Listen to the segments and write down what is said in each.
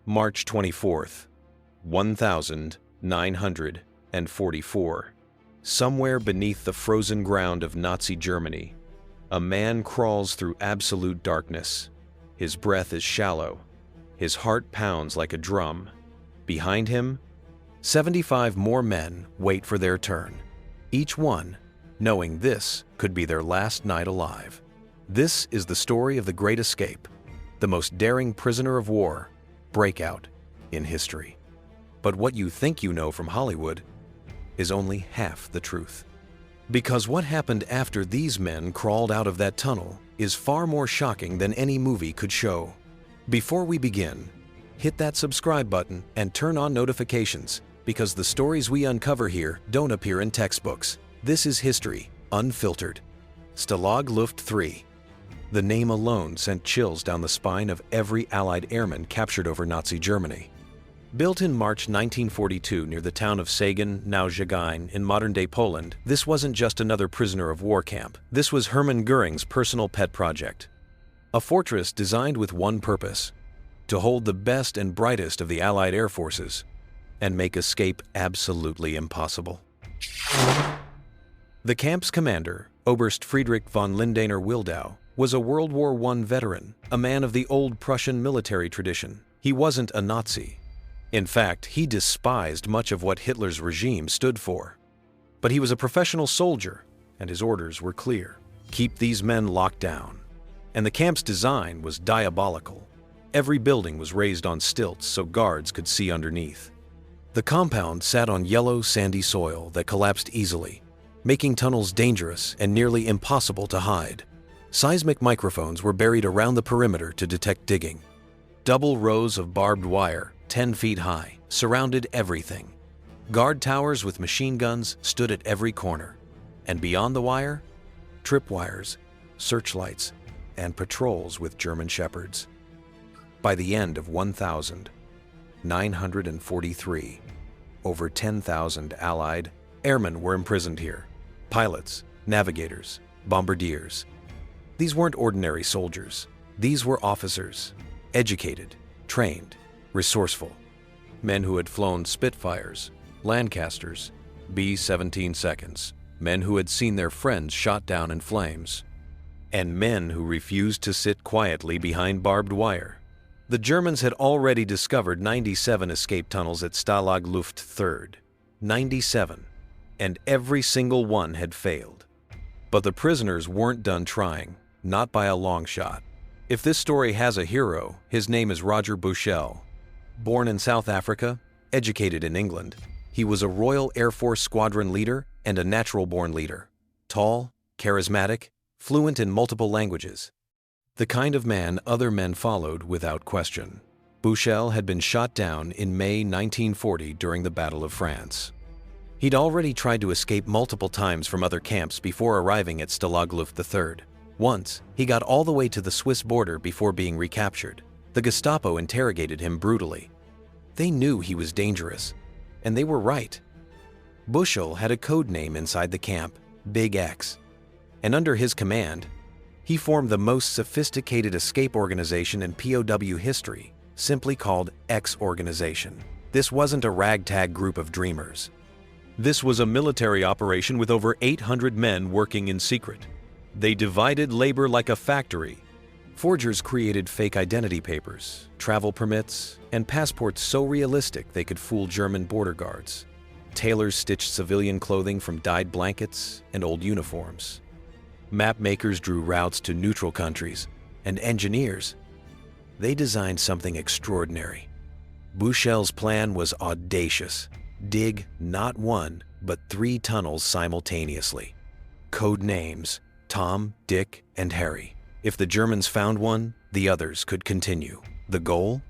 March 24th, 1944. Somewhere beneath the frozen ground of Nazi Germany, a man crawls through absolute darkness. His breath is shallow. His heart pounds like a drum. Behind him, 75 more men wait for their turn, each one knowing this could be their last night alive. This is the story of the Great Escape, the most daring prisoner of war, Breakout, in history. But what you think you know from Hollywood is only half the truth. Because what happened after these men crawled out of that tunnel is far more shocking than any movie could show. Before we begin, hit that subscribe button and turn on notifications, because the stories we uncover here don't appear in textbooks. This is history, unfiltered. Stalag Luft III. The name alone sent chills down the spine of every Allied airman captured over Nazi Germany. Built in March 1942 near the town of Sagan, now Żagań, in modern-day Poland, this wasn't just another prisoner of war camp. This was Hermann Göring's personal pet project. A fortress designed with one purpose: to hold the best and brightest of the Allied air forces and make escape absolutely impossible. The camp's commander, Oberst Friedrich von Lindener-Wildau, was a World War I veteran, a man of the old Prussian military tradition. He wasn't a Nazi. In fact, he despised much of what Hitler's regime stood for. But he was a professional soldier, and his orders were clear: keep these men locked down. And the camp's design was diabolical. Every building was raised on stilts so guards could see underneath. The compound sat on yellow, sandy soil that collapsed easily, making tunnels dangerous and nearly impossible to hide. Seismic microphones were buried around the perimeter to detect digging. Double rows of barbed wire, 10 feet high, surrounded everything. Guard towers with machine guns stood at every corner. And beyond the wire, tripwires, searchlights, and patrols with German shepherds. By the end of 1943, over 10,000 Allied airmen were imprisoned here. Pilots, navigators, bombardiers. These weren't ordinary soldiers. These were officers, educated, trained, resourceful. Men who had flown Spitfires, Lancasters, B-17 seconds. Men who had seen their friends shot down in flames. And men who refused to sit quietly behind barbed wire. The Germans had already discovered 97 escape tunnels at Stalag Luft III. 97. And every single one had failed. But the prisoners weren't done trying, not by a long shot. If this story has a hero, his name is Roger Bushell. Born in South Africa, educated in England, he was a Royal Air Force Squadron leader and a natural-born leader. Tall, charismatic, fluent in multiple languages. The kind of man other men followed without question. Bushell had been shot down in May 1940 during the Battle of France. He'd already tried to escape multiple times from other camps before arriving at Stalag Luft III. Once, he got all the way to the Swiss border before being recaptured. The Gestapo interrogated him brutally. They knew he was dangerous, and they were right. Bushell had a code name inside the camp, Big X, and under his command, he formed the most sophisticated escape organization in POW history, simply called X Organization. This wasn't a ragtag group of dreamers. This was a military operation with over 800 men working in secret. They divided labor like a factory. Forgers created fake identity papers, travel permits, and passports so realistic they could fool German border guards. Tailors stitched civilian clothing from dyed blankets and old uniforms. Map makers drew routes to neutral countries, and engineers, they designed something extraordinary. Bushell's plan was audacious. Dig not one, but 3 tunnels simultaneously. Code names: Tom, Dick, and Harry. If the Germans found one, the others could continue. The goal?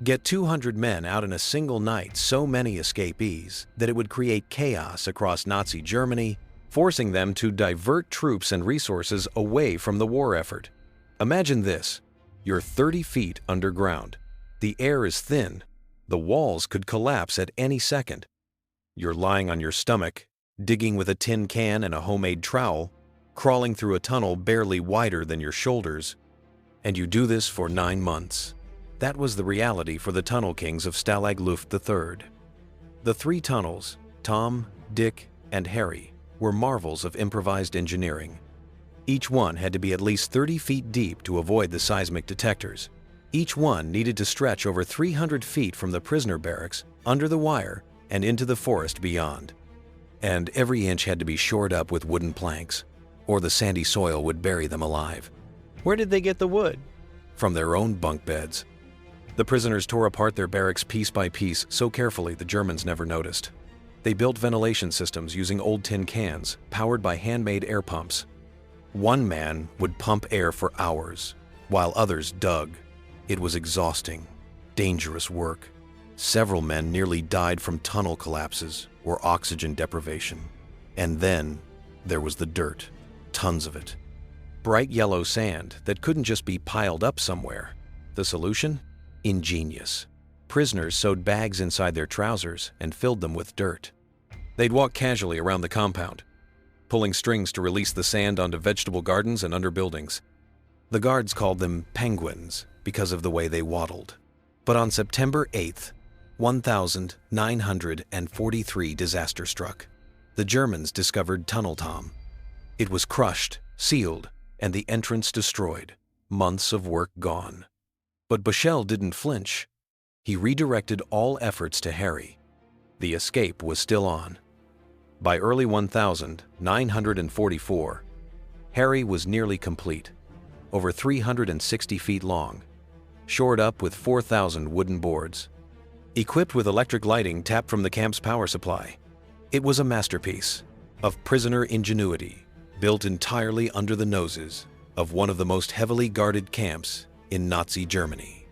Get 200 men out in a single night, so many escapees that it would create chaos across Nazi Germany, forcing them to divert troops and resources away from the war effort. Imagine this: you're 30 feet underground. The air is thin. The walls could collapse at any second. You're lying on your stomach, digging with a tin can and a homemade trowel, crawling through a tunnel barely wider than your shoulders, and you do this for 9 months. That was the reality for the tunnel kings of Stalag Luft III. The three tunnels, Tom, Dick, and Harry, were marvels of improvised engineering. Each one had to be at least 30 feet deep to avoid the seismic detectors. Each one needed to stretch over 300 feet from the prisoner barracks, under the wire, and into the forest beyond. And every inch had to be shored up with wooden planks, or the sandy soil would bury them alive. Where did they get the wood? From their own bunk beds. The prisoners tore apart their barracks piece by piece so carefully the Germans never noticed. They built ventilation systems using old tin cans, powered by handmade air pumps. One man would pump air for hours, while others dug. It was exhausting, dangerous work. Several men nearly died from tunnel collapses or oxygen deprivation. And then there was the dirt, tons of it. Bright yellow sand that couldn't just be piled up somewhere. The solution? Ingenious. Prisoners sewed bags inside their trousers and filled them with dirt. They'd walk casually around the compound, pulling strings to release the sand onto vegetable gardens and under buildings. The guards called them penguins because of the way they waddled. But on September 8th, 1943 disaster struck. The Germans discovered Tunnel Tom. It was crushed, sealed, and the entrance destroyed. Months of work gone. But Bushell didn't flinch. He redirected all efforts to Harry. The escape was still on. By early 1944, Harry was nearly complete, over 360 feet long, shored up with 4,000 wooden boards. Equipped with electric lighting tapped from the camp's power supply, it was a masterpiece of prisoner ingenuity, built entirely under the noses of one of the most heavily guarded camps in Nazi Germany.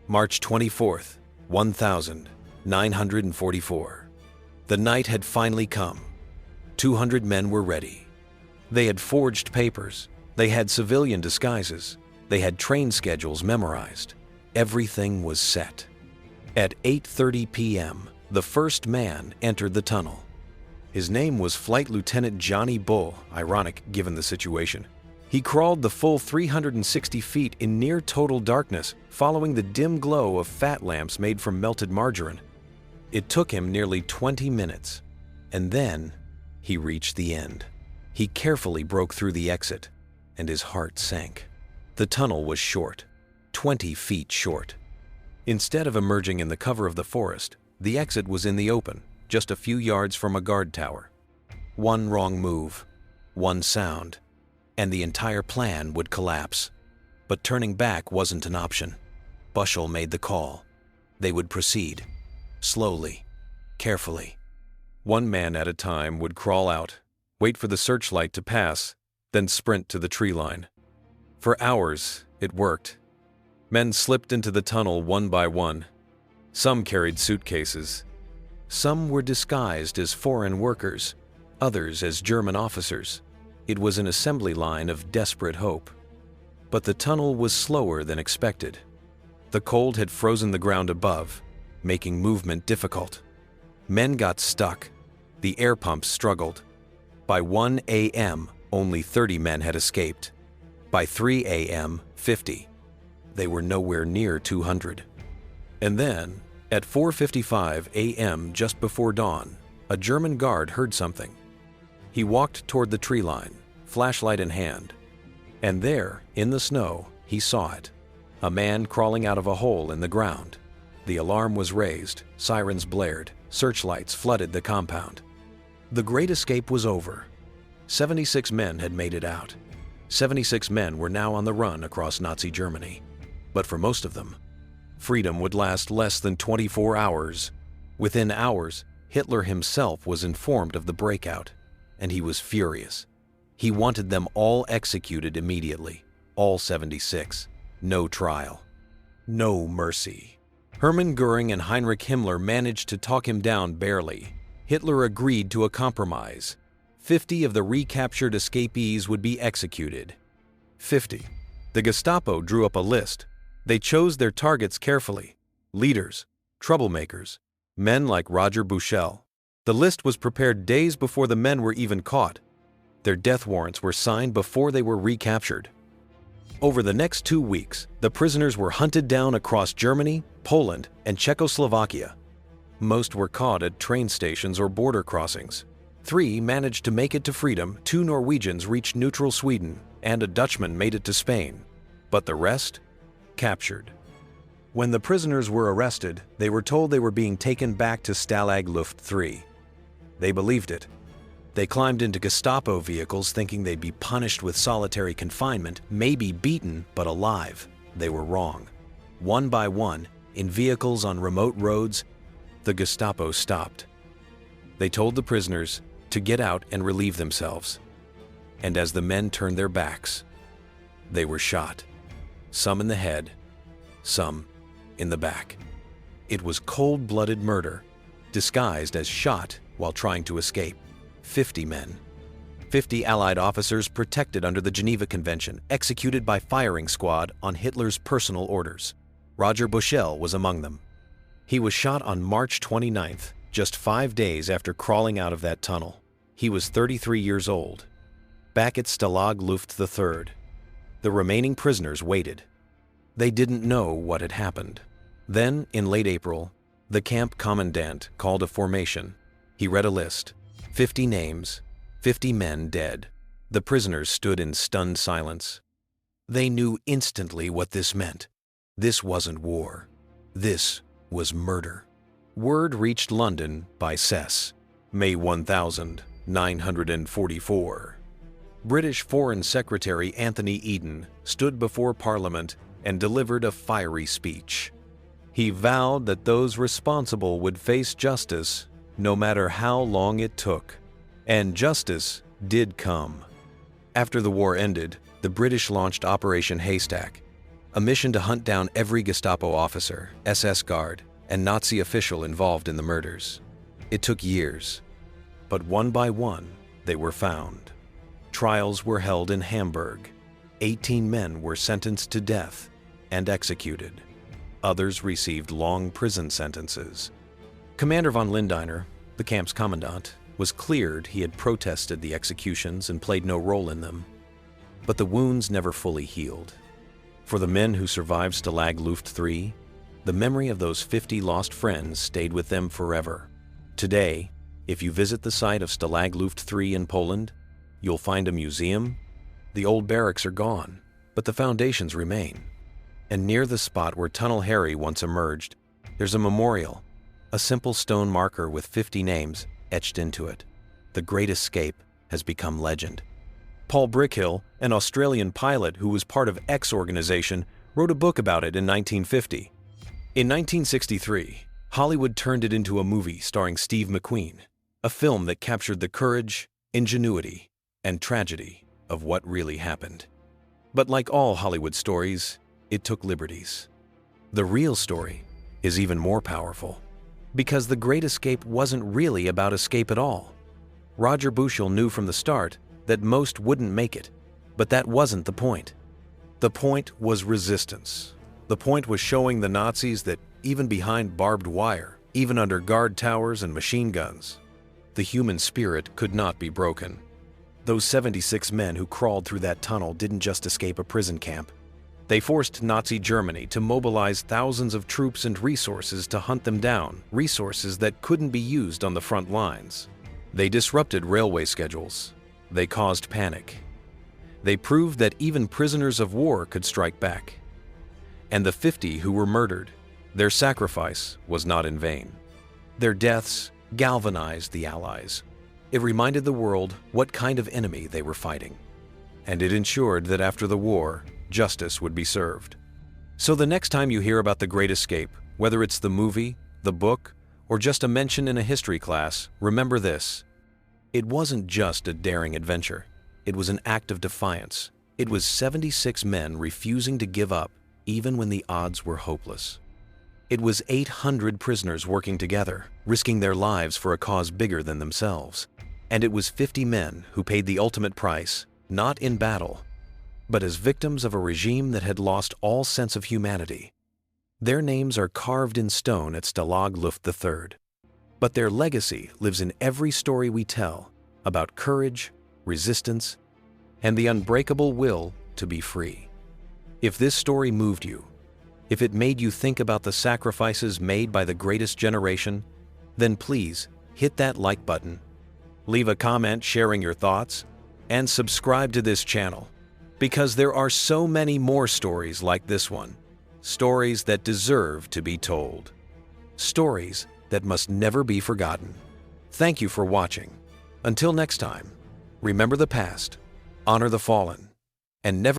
March 24th, 1944. The night had finally come. 200 men were ready. They had forged papers. They had civilian disguises. They had train schedules memorized. Everything was set. At 8:30 p.m., the first man entered the tunnel. His name was Flight Lieutenant Johnny Bull, ironic given the situation. He crawled the full 360 feet in near total darkness, following the dim glow of fat lamps made from melted margarine. It took him nearly 20 minutes, and then he reached the end. He carefully broke through the exit, and his heart sank. The tunnel was short, 20 feet short. Instead of emerging in the cover of the forest, the exit was in the open, just a few yards from a guard tower. One wrong move, one sound, and the entire plan would collapse. But turning back wasn't an option. Bushell made the call. They would proceed, slowly, carefully. One man at a time would crawl out, wait for the searchlight to pass, then sprint to the tree line. For hours, it worked. Men slipped into the tunnel one by one. Some carried suitcases. Some were disguised as foreign workers, others as German officers. It was an assembly line of desperate hope. But the tunnel was slower than expected. The cold had frozen the ground above, making movement difficult. Men got stuck. The air pumps struggled. By 1 a.m., only 30 men had escaped. By 3 a.m., 50. They were nowhere near 200. And then, at 4:55 a.m., just before dawn, a German guard heard something. He walked toward the tree line, flashlight in hand. And there, in the snow, he saw it. A man crawling out of a hole in the ground. The alarm was raised, sirens blared, searchlights flooded the compound. The great escape was over. 76 men had made it out. 76 men were now on the run across Nazi Germany. But for most of them, freedom would last less than 24 hours. Within hours, Hitler himself was informed of the breakout, and he was furious. He wanted them all executed immediately, all 76. No trial. No mercy. Hermann Göring and Heinrich Himmler managed to talk him down barely. Hitler agreed to a compromise. 50 of the recaptured escapees would be executed. 50. The Gestapo drew up a list. They chose their targets carefully. Leaders, troublemakers, men like Roger Bushell. The list was prepared days before the men were even caught. Their death warrants were signed before they were recaptured. Over the next 2 weeks, the prisoners were hunted down across Germany, Poland, and Czechoslovakia. Most were caught at train stations or border crossings. 3 managed to make it to freedom, 2 Norwegians reached neutral Sweden, and a Dutchman made it to Spain. But the rest? Captured. When the prisoners were arrested, they were told they were being taken back to Stalag Luft III. They believed it. They climbed into Gestapo vehicles thinking they'd be punished with solitary confinement, maybe beaten, but alive. They were wrong. One by one, in vehicles on remote roads, the Gestapo stopped. They told the prisoners to get out and relieve themselves. And as the men turned their backs, they were shot. Some in the head, some in the back. It was cold-blooded murder, disguised as shot while trying to escape. 50 men. 50 Allied officers protected under the Geneva Convention, executed by firing squad on Hitler's personal orders. Roger Bushell was among them. He was shot on March 29th, just 5 days after crawling out of that tunnel. He was 33 years old. Back at Stalag Luft III, the remaining prisoners waited. They didn't know what had happened. Then, in late April, the camp commandant called a formation. He read a list. 50 names, 50 men dead. The prisoners stood in stunned silence. They knew instantly what this meant. This wasn't war. This was murder. Word reached London by Cess, May 1944. British Foreign Secretary Anthony Eden stood before Parliament and delivered a fiery speech. He vowed that those responsible would face justice no matter how long it took. And justice did come. After the war ended, the British launched Operation Haystack, a mission to hunt down every Gestapo officer, SS guard, and Nazi official involved in the murders. It took years, but one by one, they were found. Trials were held in Hamburg. 18 men were sentenced to death and executed. Others received long prison sentences. Commander von Lindiner, the camp's commandant, was cleared he had protested the executions and played no role in them. But the wounds never fully healed. For the men who survived Stalag Luft III, the memory of those 50 lost friends stayed with them forever. Today, if you visit the site of Stalag Luft III in Poland, you'll find a museum. The old barracks are gone, but the foundations remain. And near the spot where Tunnel Harry once emerged, there's a memorial, a simple stone marker with 50 names etched into it. The Great Escape has become legend. Paul Brickhill, an Australian pilot who was part of X organization, wrote a book about it in 1950. In 1963, Hollywood turned it into a movie starring Steve McQueen, a film that captured the courage, ingenuity, and tragedy of what really happened. But like all Hollywood stories, it took liberties. The real story is even more powerful, because the Great Escape wasn't really about escape at all. Roger Bushell knew from the start that most wouldn't make it, but that wasn't the point. The point was resistance. The point was showing the Nazis that even behind barbed wire, even under guard towers and machine guns, the human spirit could not be broken. Those 76 men who crawled through that tunnel didn't just escape a prison camp. They forced Nazi Germany to mobilize thousands of troops and resources to hunt them down, resources that couldn't be used on the front lines. They disrupted railway schedules. They caused panic. They proved that even prisoners of war could strike back. And the 50 who were murdered, their sacrifice was not in vain. Their deaths galvanized the Allies. It reminded the world what kind of enemy they were fighting. And it ensured that after the war, justice would be served. So the next time you hear about the Great Escape, whether it's the movie, the book, or just a mention in a history class, remember this. It wasn't just a daring adventure. It was an act of defiance. It was 76 men refusing to give up even when the odds were hopeless. It was 800 prisoners working together, risking their lives for a cause bigger than themselves. And it was 50 men who paid the ultimate price, not in battle, but as victims of a regime that had lost all sense of humanity. Their names are carved in stone at Stalag Luft III. But their legacy lives in every story we tell about courage, resistance, and the unbreakable will to be free. If this story moved you, if it made you think about the sacrifices made by the greatest generation, then please hit that like button, leave a comment sharing your thoughts, and subscribe to this channel, because there are so many more stories like this one, stories that deserve to be told, stories that must never be forgotten. Thank you for watching. Until next time, remember the past, honor the fallen, and never